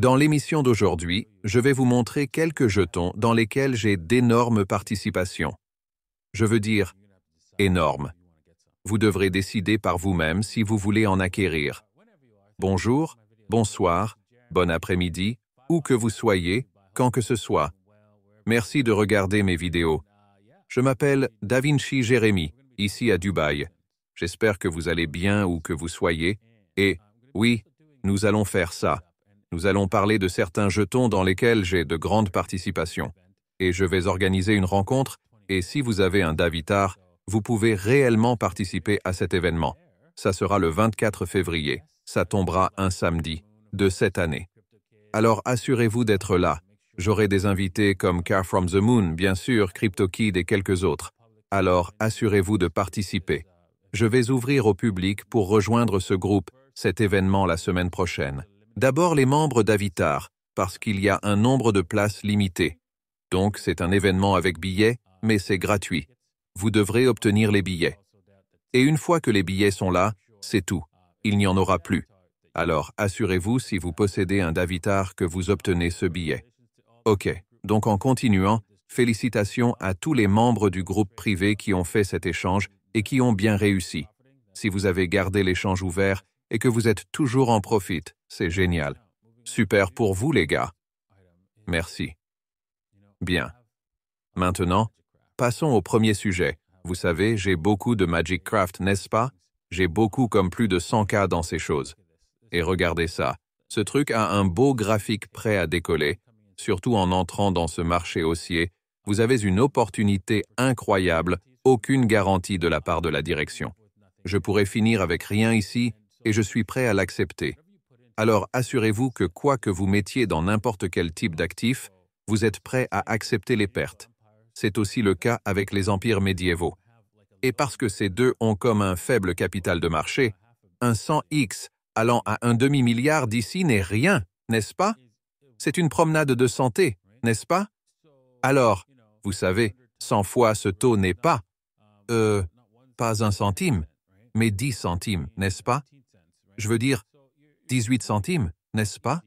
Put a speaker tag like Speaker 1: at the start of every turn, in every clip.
Speaker 1: Dans l'émission d'aujourd'hui, je vais vous montrer quelques jetons dans lesquels j'ai d'énormes participations. Je veux dire énormes. Vous devrez décider par vous-même si vous voulez en acquérir. Bonjour, bonsoir, bon après-midi, où que vous soyez, quand que ce soit. Merci de regarder mes vidéos. Je m'appelle Davinci Jérémy, ici à Dubaï. J'espère que vous allez bien où que vous soyez. Et, oui, nous allons faire ça. Nous allons parler de certains jetons dans lesquels j'ai de grandes participations. Et je vais organiser une rencontre, et si vous avez un Davitar, vous pouvez réellement participer à cet événement. Ça sera le 24 février. Ça tombera un samedi de cette année. Alors assurez-vous d'être là. J'aurai des invités comme Car from the Moon, bien sûr, CryptoKid et quelques autres. Alors assurez-vous de participer. Je vais ouvrir au public pour rejoindre ce groupe, cet événement la semaine prochaine. D'abord les membres d'Avitar, parce qu'il y a un nombre de places limité. Donc c'est un événement avec billets, mais c'est gratuit. Vous devrez obtenir les billets. Et une fois que les billets sont là, c'est tout. Il n'y en aura plus. Alors assurez-vous si vous possédez un Davitar que vous obtenez ce billet. Ok, donc en continuant, félicitations à tous les membres du groupe privé qui ont fait cet échange et qui ont bien réussi. Si vous avez gardé l'échange ouvert et que vous êtes toujours en profit, c'est génial. Super pour vous les gars. Merci. Bien. Maintenant, passons au premier sujet. Vous savez, j'ai beaucoup de Magic Craft, n'est-ce pas? J'ai beaucoup comme plus de 100K dans ces choses. Et regardez ça. Ce truc a un beau graphique prêt à décoller. Surtout en entrant dans ce marché haussier, vous avez une opportunité incroyable, aucune garantie de la part de la direction. Je pourrais finir avec rien ici et je suis prêt à l'accepter. Alors assurez-vous que quoi que vous mettiez dans n'importe quel type d'actif, vous êtes prêt à accepter les pertes. C'est aussi le cas avec les empires médiévaux. Et parce que ces deux ont comme un faible capital de marché, un 100x allant à un demi-milliard d'ici n'est rien, n'est-ce pas? C'est une promenade de santé, n'est-ce pas? Alors, vous savez, 100 fois ce taux n'est pas, pas 1 centime, mais 10 centimes, n'est-ce pas? Je veux dire, 18 centimes, n'est-ce pas?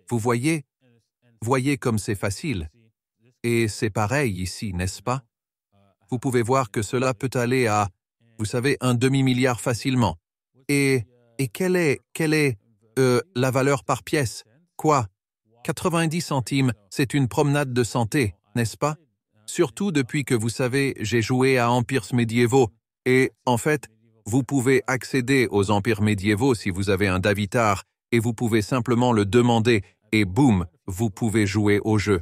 Speaker 1: Vous voyez comme c'est facile. Et c'est pareil ici, n'est-ce pas? Vous pouvez voir que cela peut aller à, vous savez, un demi-milliard facilement. Et quelle est la valeur par pièce? Quoi? 90 centimes, c'est une promenade de santé, n'est-ce pas? Surtout depuis que vous savez, j'ai joué à empires médiévaux. Et, en fait, vous pouvez accéder aux empires médiévaux si vous avez un Davitar et vous pouvez simplement le demander et boum, vous pouvez jouer au jeu.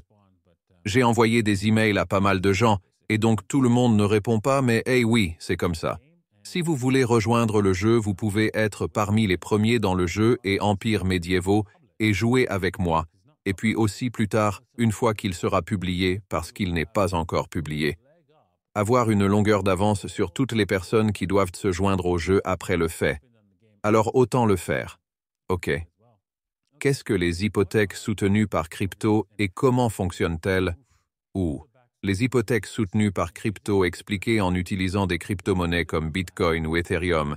Speaker 1: J'ai envoyé des emails à pas mal de gens et donc tout le monde ne répond pas, mais hey oui, c'est comme ça. Si vous voulez rejoindre le jeu, vous pouvez être parmi les premiers dans le jeu et empires médiévaux et jouer avec moi. Et puis aussi plus tard, une fois qu'il sera publié, parce qu'il n'est pas encore publié. Avoir une longueur d'avance sur toutes les personnes qui doivent se joindre au jeu après le fait. Alors autant le faire. Ok. Qu'est-ce que les hypothèques soutenues par crypto et comment fonctionnent-elles? Ou les hypothèques soutenues par crypto expliquées en utilisant des crypto-monnaies comme Bitcoin ou Ethereum.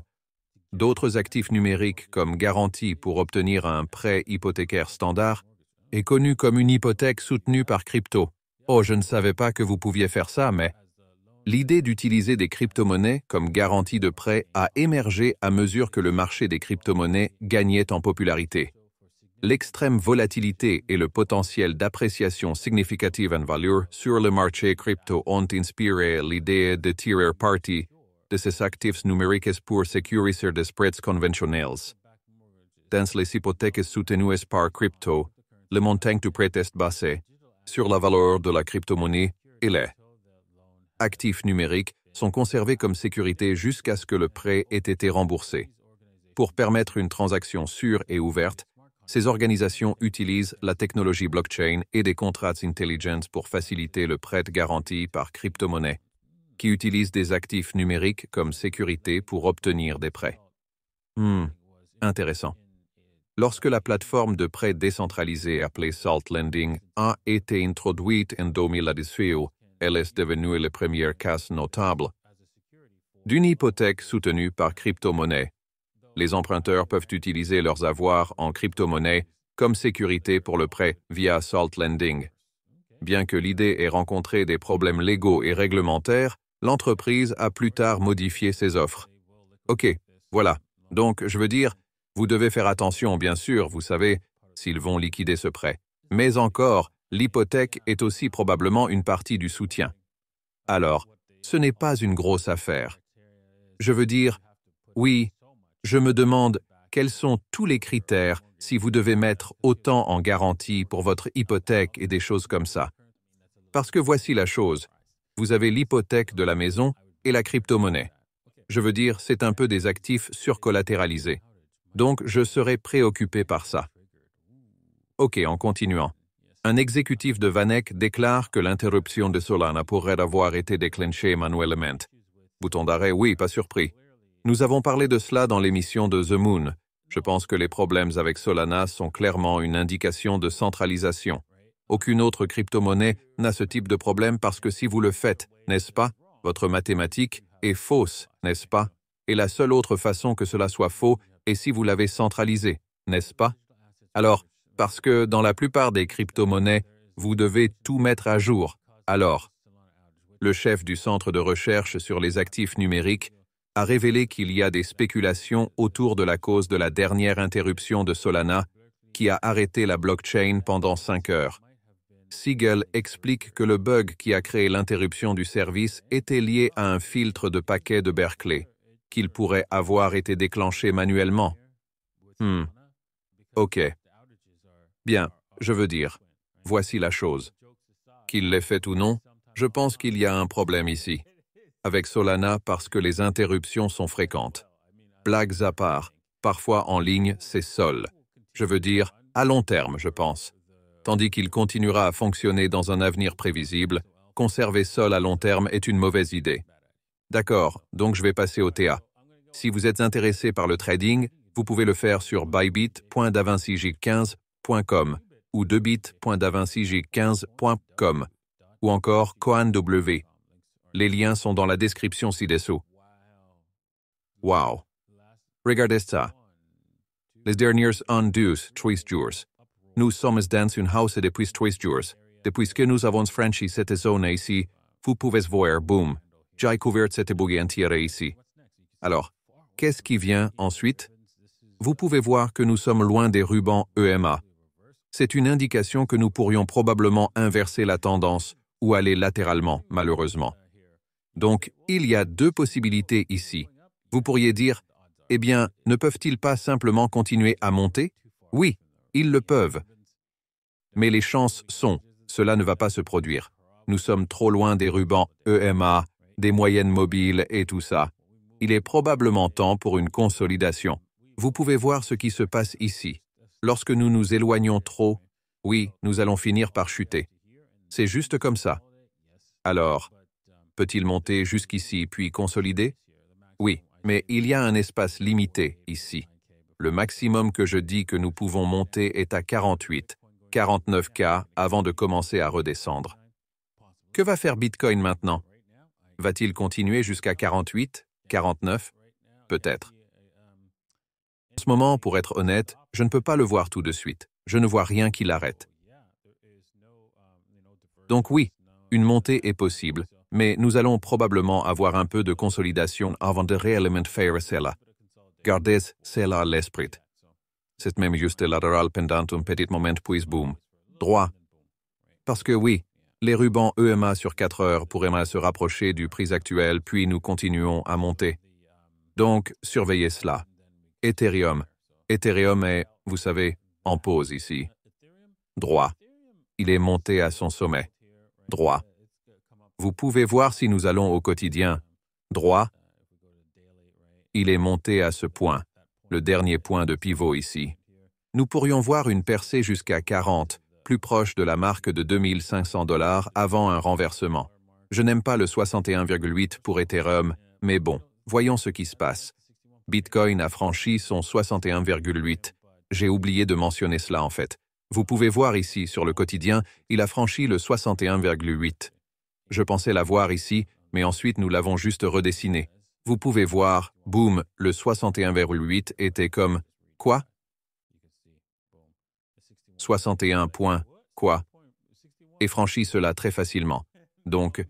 Speaker 1: D'autres actifs numériques comme garantie pour obtenir un prêt hypothécaire standard est connu comme une hypothèque soutenue par crypto. Oh, je ne savais pas que vous pouviez faire ça, mais l'idée d'utiliser des crypto-monnaies comme garantie de prêt a émergé à mesure que le marché des crypto-monnaies gagnait en popularité. L'extrême volatilité et le potentiel d'appréciation significative en valeur sur le marché crypto ont inspiré l'idée de tirer parti de ces actifs numériques pour sécuriser des spreads conventionnels. Dans les hypothèques soutenues par crypto, le montant du prêt est basé sur la valeur de la crypto-monnaie et les actifs numériques sont conservés comme sécurité jusqu'à ce que le prêt ait été remboursé. Pour permettre une transaction sûre et ouverte, ces organisations utilisent la technologie blockchain et des contrats intelligents pour faciliter le prêt garanti par crypto-monnaie, qui utilisent des actifs numériques comme sécurité pour obtenir des prêts. Intéressant. Lorsque la plateforme de prêt décentralisée appelée Salt Lending a été introduite en 2018, elle est devenue le premier cas notable d'une hypothèque soutenue par crypto-monnaie. Les emprunteurs peuvent utiliser leurs avoirs en crypto-monnaie comme sécurité pour le prêt via Salt Lending. Bien que l'idée ait rencontré des problèmes légaux et réglementaires, l'entreprise a plus tard modifié ses offres. Ok, voilà. Donc, je veux dire, vous devez faire attention, bien sûr, vous savez, s'ils vont liquider ce prêt. Mais encore, l'hypothèque est aussi probablement une partie du soutien. Alors, ce n'est pas une grosse affaire. Je veux dire, oui, je me demande quels sont tous les critères si vous devez mettre autant en garantie pour votre hypothèque et des choses comme ça. Parce que voici la chose. Vous avez l'hypothèque de la maison et la crypto-monnaie. Je veux dire, c'est un peu des actifs surcollatéralisés. Donc, je serai préoccupé par ça. Ok, en continuant. Un exécutif de Vanek déclare que l'interruption de Solana pourrait avoir été déclenchée manuellement. Bouton d'arrêt, oui, pas surpris. Nous avons parlé de cela dans l'émission de The Moon. Je pense que les problèmes avec Solana sont clairement une indication de centralisation. Aucune autre crypto-monnaie n'a ce type de problème parce que si vous le faites, n'est-ce pas, votre mathématique est fausse, n'est-ce pas? Et la seule autre façon que cela soit faux est si vous l'avez centralisé, n'est-ce pas? Alors, parce que dans la plupart des crypto-monnaies, vous devez tout mettre à jour. Alors, le chef du centre de recherche sur les actifs numériques a révélé qu'il y a des spéculations autour de la cause de la dernière interruption de Solana qui a arrêté la blockchain pendant 5 heures. Siegel explique que le bug qui a créé l'interruption du service était lié à un filtre de paquets de Berkeley, qu'il pourrait avoir été déclenché manuellement. Ok. Bien, je veux dire, voici la chose. Qu'il l'ait fait ou non, je pense qu'il y a un problème ici. Avec Solana parce que les interruptions sont fréquentes. Blagues à part, parfois en ligne, c'est Sol. Je veux dire, à long terme, je pense. Tandis qu'il continuera à fonctionner dans un avenir prévisible, conserver Sol à long terme est une mauvaise idée. D'accord, donc je vais passer au TA. Si vous êtes intéressé par le trading, vous pouvez le faire sur bybit.davincij15.com ou debit.davincij15.com ou encore CoinW. Les liens sont dans la description ci-dessous. Wow. Regardez ça. Les derniers en 3 jours. Nous sommes dans une house depuis 3 jours. Depuis que nous avons franchi cette zone ici, vous pouvez voir, boum, j'ai couvert cette bougie entière ici. Alors, qu'est-ce qui vient ensuite? Vous pouvez voir que nous sommes loin des rubans EMA. C'est une indication que nous pourrions probablement inverser la tendance ou aller latéralement, malheureusement. Donc, il y a 2 possibilités ici. Vous pourriez dire, eh bien, ne peuvent-ils pas simplement continuer à monter? Oui, ils le peuvent. Mais les chances sont, cela ne va pas se produire. Nous sommes trop loin des rubans EMA, des moyennes mobiles et tout ça. Il est probablement temps pour une consolidation. Vous pouvez voir ce qui se passe ici. Lorsque nous nous éloignons trop, oui, nous allons finir par chuter. C'est juste comme ça. Alors, peut-il monter jusqu'ici puis consolider? Oui, mais il y a un espace limité ici. Le maximum que je dis que nous pouvons monter est à 48, 49K avant de commencer à redescendre. Que va faire Bitcoin maintenant? Va-t-il continuer jusqu'à 48, 49? Peut-être. En ce moment, pour être honnête, je ne peux pas le voir tout de suite. Je ne vois rien qui l'arrête. Donc oui, une montée est possible, mais nous allons probablement avoir un peu de consolidation avant de réellement faire cela. Gardez cela à l'esprit. C'est même juste latéral pendant un petit moment puis boom. Droit. Parce que oui, les rubans EMA sur 4 heures pourraient se rapprocher du prix actuel puis nous continuons à monter. Donc, surveillez cela. Ethereum. Ethereum est, vous savez, en pause ici. Droit. Il est monté à son sommet. Droit. Vous pouvez voir si nous allons au quotidien. Droit. Il est monté à ce point, le dernier point de pivot ici. Nous pourrions voir une percée jusqu'à 40, plus proche de la marque de 2500 $ avant un renversement. Je n'aime pas le 61,8 pour Ethereum, mais bon, voyons ce qui se passe. Bitcoin a franchi son 61,8. J'ai oublié de mentionner cela en fait. Vous pouvez voir ici, sur le quotidien, il a franchi le 61,8. Je pensais l'avoir ici, mais ensuite nous l'avons juste redessiné. Vous pouvez voir, boum, le 61,8 était comme... Quoi? 61 points, quoi? Et franchit cela très facilement. Donc,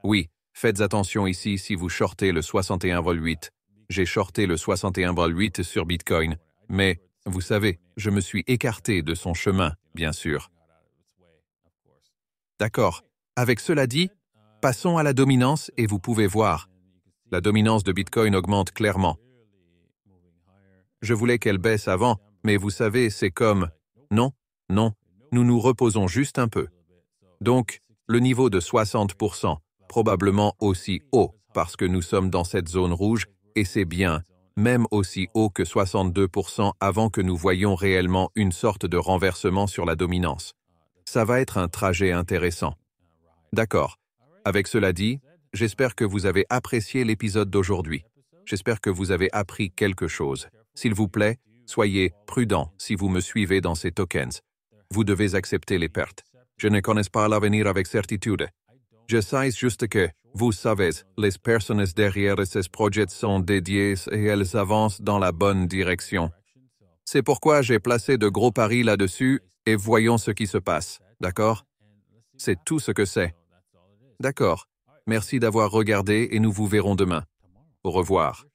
Speaker 1: oui, faites attention ici si vous shortez le 61,8. J'ai shorté le 61,8 sur Bitcoin, mais, vous savez, je me suis écarté de son chemin, bien sûr. D'accord. Avec cela dit, passons à la dominance et vous pouvez voir. La dominance de Bitcoin augmente clairement. Je voulais qu'elle baisse avant, mais vous savez, c'est comme... Non, non, nous nous reposons juste un peu. Donc, le niveau de 60%, probablement aussi haut, parce que nous sommes dans cette zone rouge, et c'est bien, même aussi haut que 62% avant que nous voyions réellement une sorte de renversement sur la dominance. Ça va être un trajet intéressant. D'accord. Avec cela dit, j'espère que vous avez apprécié l'épisode d'aujourd'hui. J'espère que vous avez appris quelque chose. S'il vous plaît, soyez prudents si vous me suivez dans ces tokens. Vous devez accepter les pertes. Je ne connais pas l'avenir avec certitude. Je sais juste que, vous savez, les personnes derrière ces projets sont dédiées et elles avancent dans la bonne direction. C'est pourquoi j'ai placé de gros paris là-dessus et voyons ce qui se passe, d'accord? C'est tout ce que c'est. D'accord. Merci d'avoir regardé et nous vous verrons demain. Au revoir.